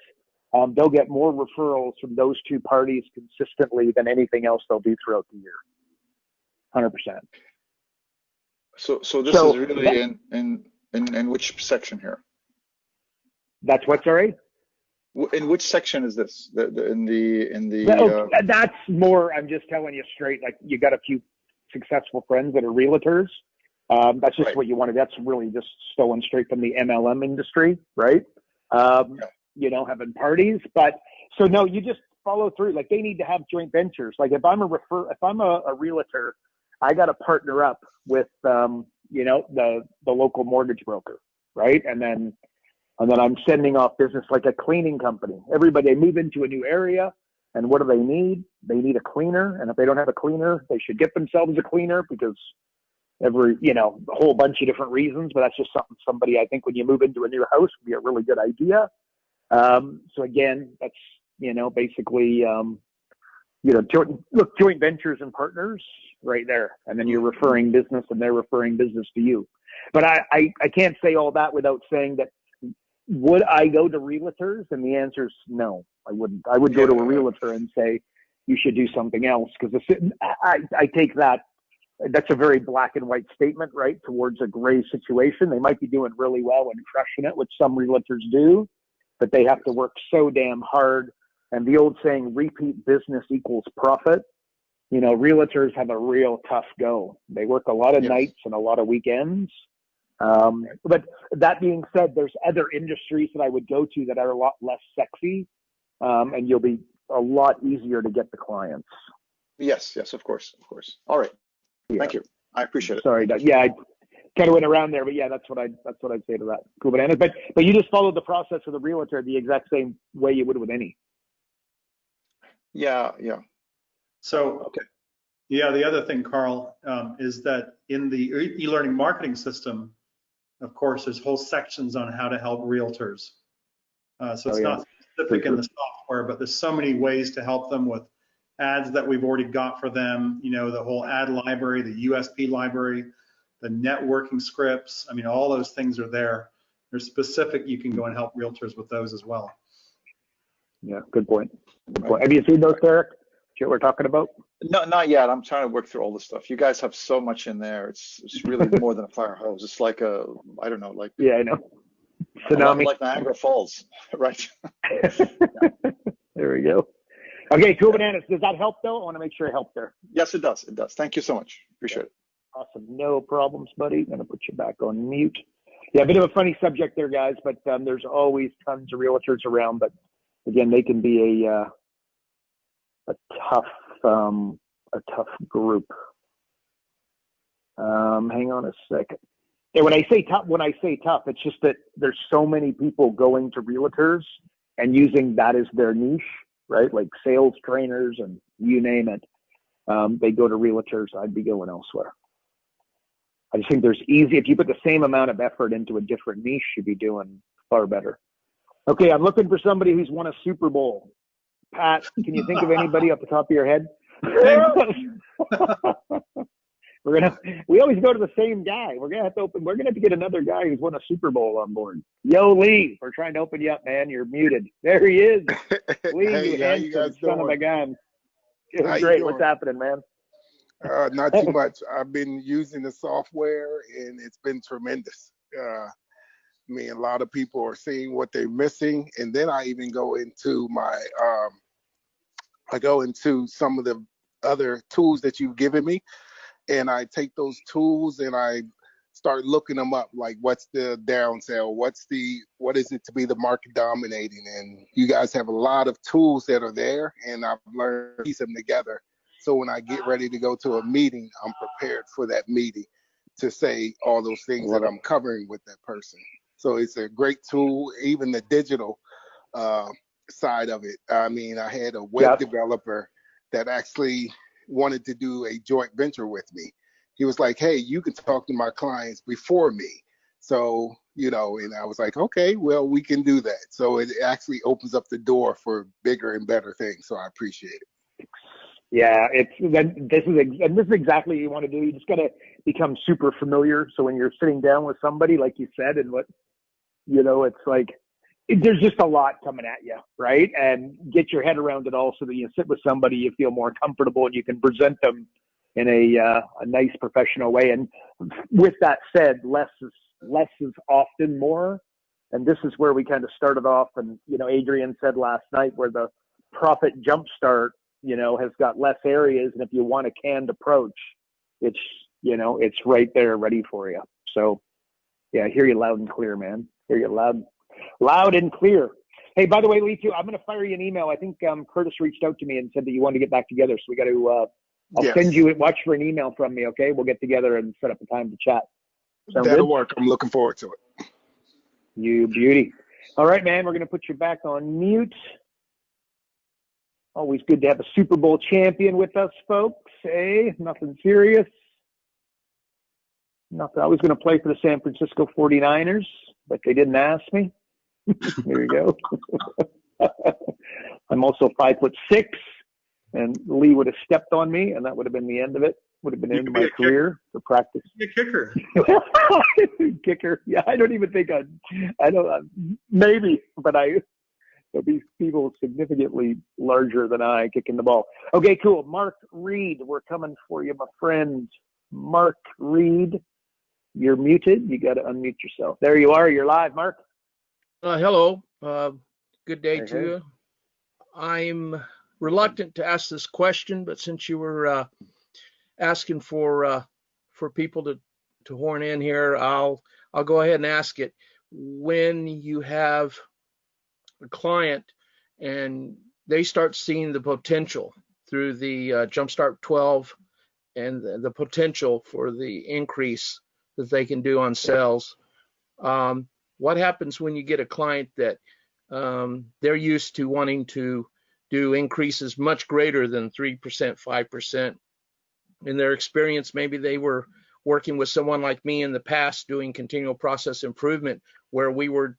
They'll get more referrals from those 2 parties consistently than anything else they'll do throughout the year. 100%. So this is really in which section here? That's what, sorry? In which section is this? In the that's more, I'm just telling you straight, like you got a few successful friends that are realtors. That's just Right. what you wanted. That's really just stolen straight from the MLM industry, right? You know, having parties. But so no, you just follow through. Like they need to have joint ventures. Like if I'm a realtor, I got to partner up with, you know, the local mortgage broker, right? And then I'm sending off business like a cleaning company. Everybody, they move into a new area, and what do they need? They need a cleaner. And if they don't have a cleaner, they should get themselves a cleaner because you know, a whole bunch of different reasons. But that's just somebody, I think when you move into a new house would be a really good idea. So again, that's, you know, basically, you know, joint ventures and partners right there. And then you're referring business and they're referring business to you. But I can't say all that without saying that, would I go to realtors? And the answer is no, I wouldn't. I would go to a realtor and say, you should do something else. Because I take that's a very black and white statement, right? Towards a gray situation. They might be doing really well and crushing it, which some realtors do, but they have to work so damn hard. And the old saying, repeat business equals profit. You know, realtors have a real tough go. They work a lot of nights and a lot of weekends. But that being said, there's other industries that I would go to that are a lot less sexy, and you'll be a lot easier to get the clients. Yes, of course. All right. Yeah. Thank you. I appreciate it. Sorry, yeah, I kind of went around there, but yeah, that's what I'd say to that. Cool bananas. But you just followed the process of the realtor the exact same way you would with any. Yeah. So, okay. Yeah, the other thing, Carl, is that in the e-learning marketing system, of course, there's whole sections on how to help realtors. So it's not specific in the software, but there's so many ways to help them with ads that we've already got for them. You know, the whole ad library, the USP library, the networking scripts. I mean, all those things are there. They're specific. You can go and help realtors with those as well. Yeah, good point. Have you seen those, Derek? What we're talking about? No, not yet. I'm trying to work through all this stuff. You guys have so much in there. It's really more than a fire hose. It's like I don't know, like. Yeah, I know. Tsunami. Like Niagara Falls, right? There we go. Okay, cool bananas. Does that help though? I want to make sure it helped there. Yes, it does. It does. Thank you so much. Appreciate it. Awesome. No problems, buddy. I'm going to put you back on mute. Yeah, a bit of a funny subject there, guys, but there's always tons of realtors around. But again, they can be a tough group. Hang on a second. And when I say tough, it's just that there's so many people going to realtors and using that as their niche, right? Like sales trainers and you name it. They go to realtors. I'd be going elsewhere. I just think if you put the same amount of effort into a different niche, you'd be doing far better. Okay, I'm looking for somebody who's won a Super Bowl. Pat, can you think of anybody off the top of your head? We always go to the same guy. We're gonna have to get another guy who's won a Super Bowl on board. Yo, Lee, we're trying to open you up, man. You're muted. There he is. Lee, hey, you handsome son of a gun. It's great. What's happening, man? Not too much. I've been using the software and it's been tremendous. I mean, a lot of people are seeing what they're missing, and then I even go into some of the other tools that you've given me, and I take those tools and I start looking them up, like what's the downsell, what is it to be the market dominating, and you guys have a lot of tools that are there, and I've learned to piece them together. So when I get ready to go to a meeting, I'm prepared for that meeting to say all those things that I'm covering with that person. So it's a great tool, even the digital side of it. I mean, I had a web developer that actually wanted to do a joint venture with me. He was like, hey, you can talk to my clients before me. So, you know, and I was like, okay, well, we can do that. So it actually opens up the door for bigger and better things. So I appreciate it. Yeah, this is exactly what you want to do. You just got to become super familiar. So when you're sitting down with somebody, like you said, and it's like, there's just a lot coming at you, right? And get your head around it all so that you sit with somebody, you feel more comfortable and you can present them in a nice professional way. And with that said, less is often more. And this is where we kind of started off. And, you know, Adrian said last night where the profit jumpstart, you know, has got less areas. And if you want a canned approach, it's, you know, it's right there ready for you. So yeah, I hear you loud and clear, man. Hear you loud and clear. Hey, by the way, Lee, too, I'm going to fire you an email. I think Curtis reached out to me and said that you wanted to get back together. So we got to, I'll send you, watch for an email from me. Okay. We'll get together and set up a time to chat. Sound That'll good? work. I'm looking forward to it. You beauty. All right, man. We're going to put you back on mute. Always good to have a Super Bowl champion with us, folks. Hey, nothing serious. Nothing. I was going to play for the San Francisco 49ers, but they didn't ask me. There you go. I'm also 5'6", and Lee would have stepped on me, and that would have been the end of it. Would have been the end of my career for practice. Be a kicker. Kicker. Yeah, I don't even think I don't. Maybe, but there'll be people significantly larger than I kicking the ball. Okay, cool. Mark Reed, we're coming for you, my friend. Mark Reed, you're muted. You got to unmute yourself. There you are. You're live, Mark. Hello. Good day to you. I'm reluctant to ask this question, but since you were asking for people to horn in here, I'll go ahead and ask it. When you have a client and they start seeing the potential through the Jumpstart 12 and the potential for the increase that they can do on sales, what happens when you get a client that they're used to wanting to do increases much greater than 3%, 5%? In their experience, maybe they were working with someone like me in the past doing continual process improvement, where we were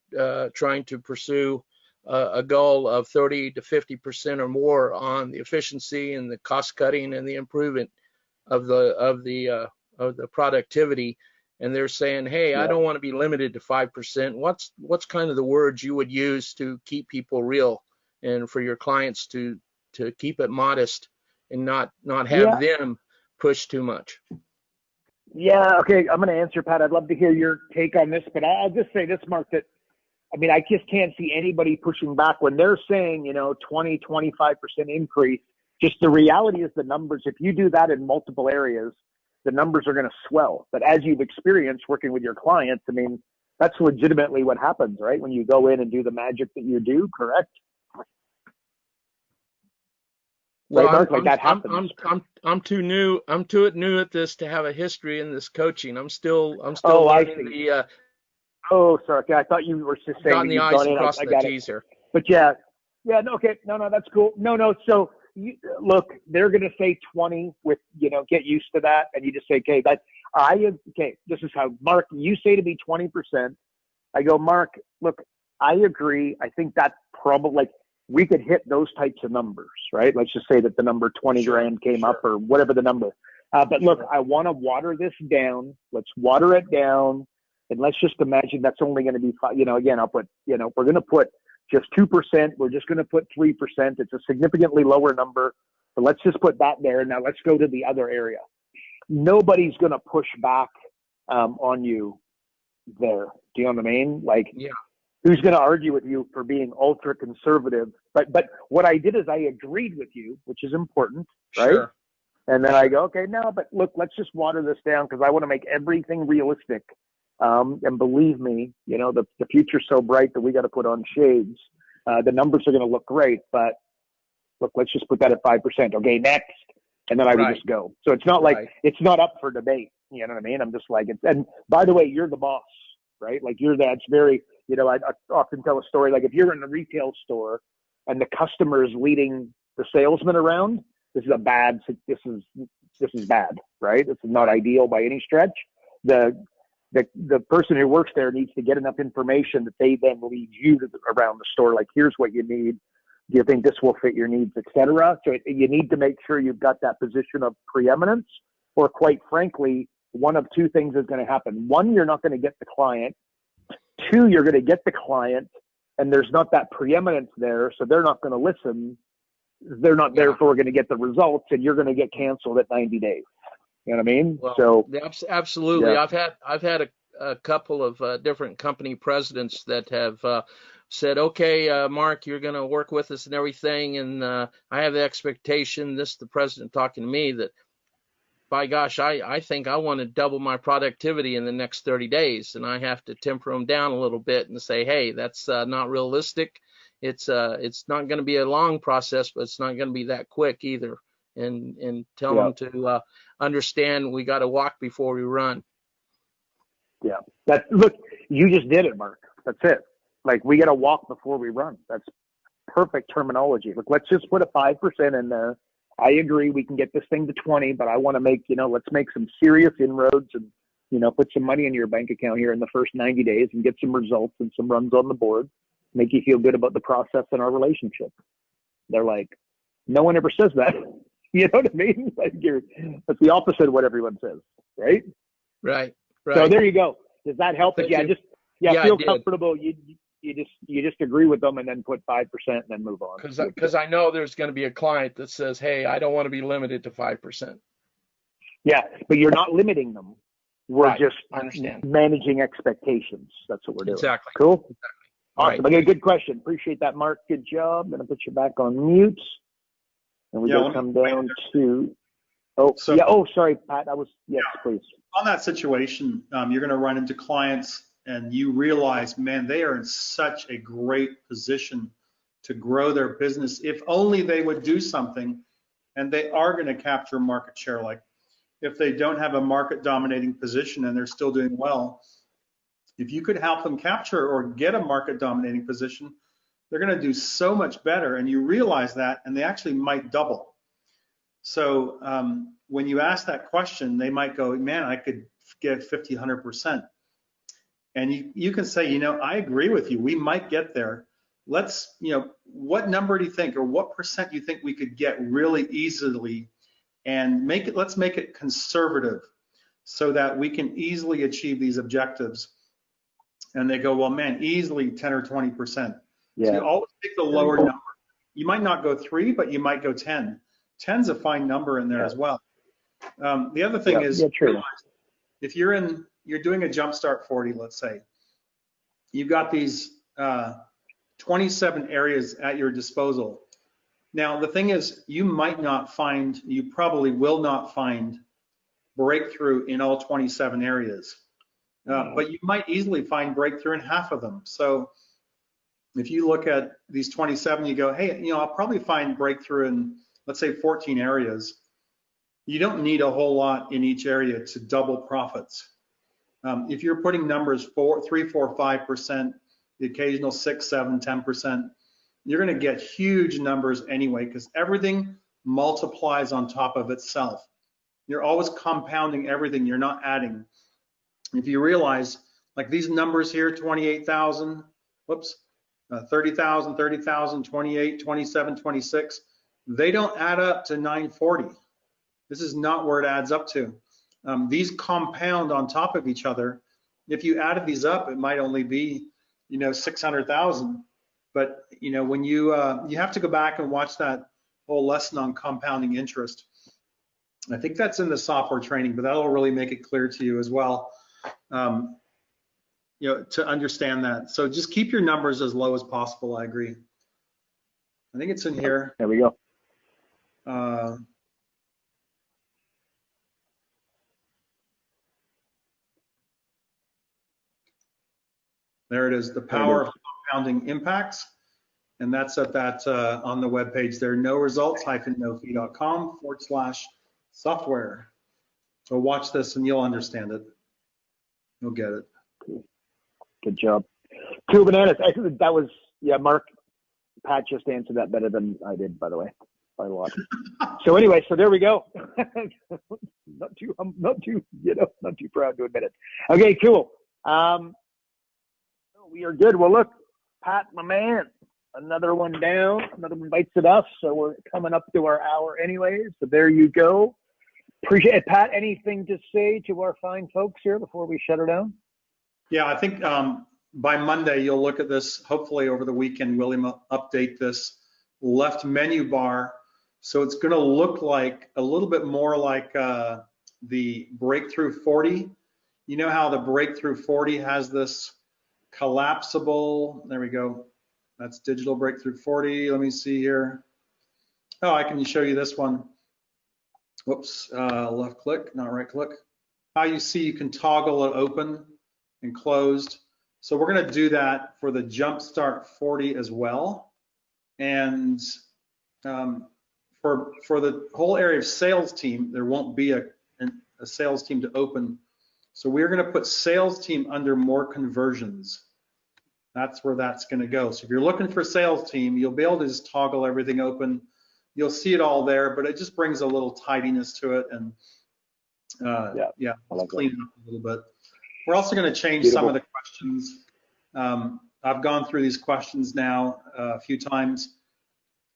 trying to pursue a goal of 30 to 50% or more on the efficiency and the cost cutting and the improvement of the productivity. And they're saying, hey, I don't want to be limited to 5%. What's kind of the words you would use to keep people real and for your clients to keep it modest and not have them push too much? Yeah, okay, I'm going to answer, Pat. I'd love to hear your take on this, but I'll just say this, Mark, that, I mean, I just can't see anybody pushing back when they're saying, 20, 25% increase. Just the reality is the numbers, if you do that in multiple areas, the numbers are going to swell. But as you've experienced working with your clients, I mean, that's legitimately what happens, right? When you go in and do the magic that you do, correct? Well, right, Mark? Like that happens. I'm too new at this to have a history in this coaching. I'm still learning the. Oh, sorry. Okay, I thought you were just saying dotting the I's and crossing the T's here. But yeah, no, okay, no, that's cool. No. So look, they're going to say 20 with, get used to that, and you just say, okay, this is how, Mark, you say to me 20%. I go, Mark, look, I agree. I think that's probably, like, we could hit those types of numbers, right? Let's just say that the number 20 grand came up, or whatever the number. But look, I want to water this down. Let's water it down. And let's just imagine that's only going to be, again, I'll put, we're going to put just 2%. We're just going to put 3%. It's a significantly lower number. But let's just put that there. Now let's go to the other area. Nobody's going to push back on you there. Do you know what I mean? Like, who's going to argue with you for being ultra conservative? But what I did is I agreed with you, which is important, right? Sure. And then I go, okay, no, but look, let's just water this down because I want to make everything realistic. And believe me, the future's so bright that we got to put on shades. The numbers are going to look great, but look, let's just put that at 5%. Okay, next. And then I would just go. So it's not like, it's not up for debate. You know what I mean? I'm just like, and by the way, you're the boss, right? Like that's very, I often tell a story, like if you're in a retail store and the customer is leading the salesman around, this is bad, right? This is not ideal by any stretch. The person who works there needs to get enough information that they then lead you around the store. Like, here's what you need. Do you think this will fit your needs, et cetera? So you need to make sure you've got that position of preeminence, or quite frankly, one of two things is going to happen. One, you're not going to get the client. Two, you're going to get the client and there's not that preeminence there. So they're not going to listen. They're not therefore going to get the results, and you're going to get canceled at 90 days. You know what I mean? Well, so absolutely. Yeah. I've had a couple of different company presidents that have said, okay, Mark, you're going to work with us and everything. And I have the expectation, this is the president talking to me, that by gosh, I think I want to double my productivity in the next 30 days. And I have to temper them down a little bit and say, hey, that's not realistic. It's not going to be a long process, but it's not going to be that quick either. And tell them to understand we got to walk before we run. Yeah. Look, you just did it, Mark. That's it. Like, we got to walk before we run. That's perfect terminology. Look, let's just put a 5% in there. I agree we can get this thing to 20, but I want to make, let's make some serious inroads and, put some money in your bank account here in the first 90 days and get some results and some runs on the board, make you feel good about the process and our relationship. They're like, no one ever says that. You know what I mean? Like, that's the opposite of what everyone says, right? Right. So there you go. Does that help? Thank Yeah, you. feel comfortable. You just agree with them and then put 5% and then move on. Because I know there's going to be a client that says, hey, I don't want to be limited to 5%. Yeah, but you're not limiting them. We're just understand. Managing expectations. That's what we're doing. Exactly. Cool? Exactly. Awesome. Right. Okay, good question. Appreciate that, Mark. Good job. I'm going to put you back on mute. And we go come down to, sorry, Pat. Please. On that situation, you're going to run into clients and you realize, man, they are in such a great position to grow their business if only they would do something, and they are going to capture market share. Like, if they don't have a market dominating position and they're still doing well, if you could help them capture or get a market dominating position, they're going to do so much better, and you realize that, and they actually might double. So when you ask that question, they might go, man, I could get 50, 100%. And you can say, I agree with you. We might get there. Let's, what number do you think, or what percent do you think we could get really easily, and let's make it conservative so that we can easily achieve these objectives. And they go, well, man, easily 10 or 20%. Yeah. So you always pick the lower number. You might not go 3, but you might go 10. 10's a fine number in there as well. The other thing is, if you're doing a Jumpstart 40, let's say, you've got these 27 areas at your disposal. Now, the thing is, you probably will not find breakthrough in all 27 areas, but you might easily find breakthrough in half of them. So if you look at these 27, you go, hey, I'll probably find breakthrough in, let's say, 14 areas. You don't need a whole lot in each area to double profits. If you're putting numbers 3, 4, 5%, the occasional 6, 7, 10%, you're going to get huge numbers anyway, because everything multiplies on top of itself. You're always compounding everything. You're not adding. If you realize, like these numbers here, 28,000, 30,000, 30,000, 28, 27, 26, they don't add up to 940. This is not where it adds up to. These compound on top of each other. If you added these up, it might only be, 600,000. But when you have to go back and watch that whole lesson on compounding interest. I think that's in the software training, but that'll really make it clear to you as well, to understand that. So just keep your numbers as low as possible. I agree. I think it's in here. There we go. There it is, the power of compounding impacts. And that's at that on the webpage there, noresults-nofee.com/software. So watch this and you'll understand it. You'll get it. Cool. Good job. Cool bananas. I think that was, Mark, Pat just answered that better than I did, by the way, by a lot. So anyway, so there we go. Not too proud to admit it. Okay, cool. We are good. Well, look, Pat, my man, another one down. Another one bites at us. So we're coming up to our hour anyways. So there you go. Appreciate it. Pat, anything to say to our fine folks here before we shut her down? Yeah, I think by Monday, you'll look at this. Hopefully over the weekend, William will update this left menu bar. So it's going to look like a little bit more like the Breakthrough 40. You know how the Breakthrough 40 has this collapsible, there we go. That's digital Breakthrough 40. Let me see here. Oh, I can show you this one. Whoops, left click, not right click. How you see you can toggle it open and closed. So we're gonna do that for the Jumpstart 40 as well. And for the whole area of sales team, there won't be a sales team to open. So we're gonna put sales team under more conversions. That's where that's gonna go. So if you're looking for sales team, you'll be able to just toggle everything open. You'll see it all there, but it just brings a little tidiness to it, and let's clean it up a little bit. We're also going to change some of the questions. I've gone through these questions now a few times,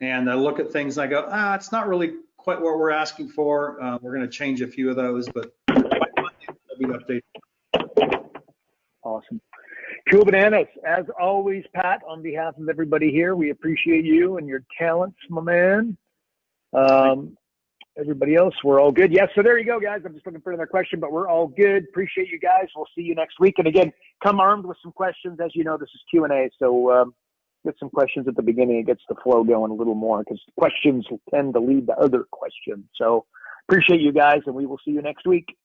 and I look at things and I go, it's not really quite what we're asking for. We're going to change a few of those, but they'll be updated. Awesome. Cool bananas. As always, Pat, on behalf of everybody here, we appreciate you and your talents, my man. Everybody else, we're all good. Yes, so there you go, guys. I'm just looking for another question, but we're all good. Appreciate you guys. We'll see you next week. And again, come armed with some questions. As you know, this is Q&A, so get some questions at the beginning. It gets the flow going a little more because questions tend to lead to other questions. So appreciate you guys, and we will see you next week.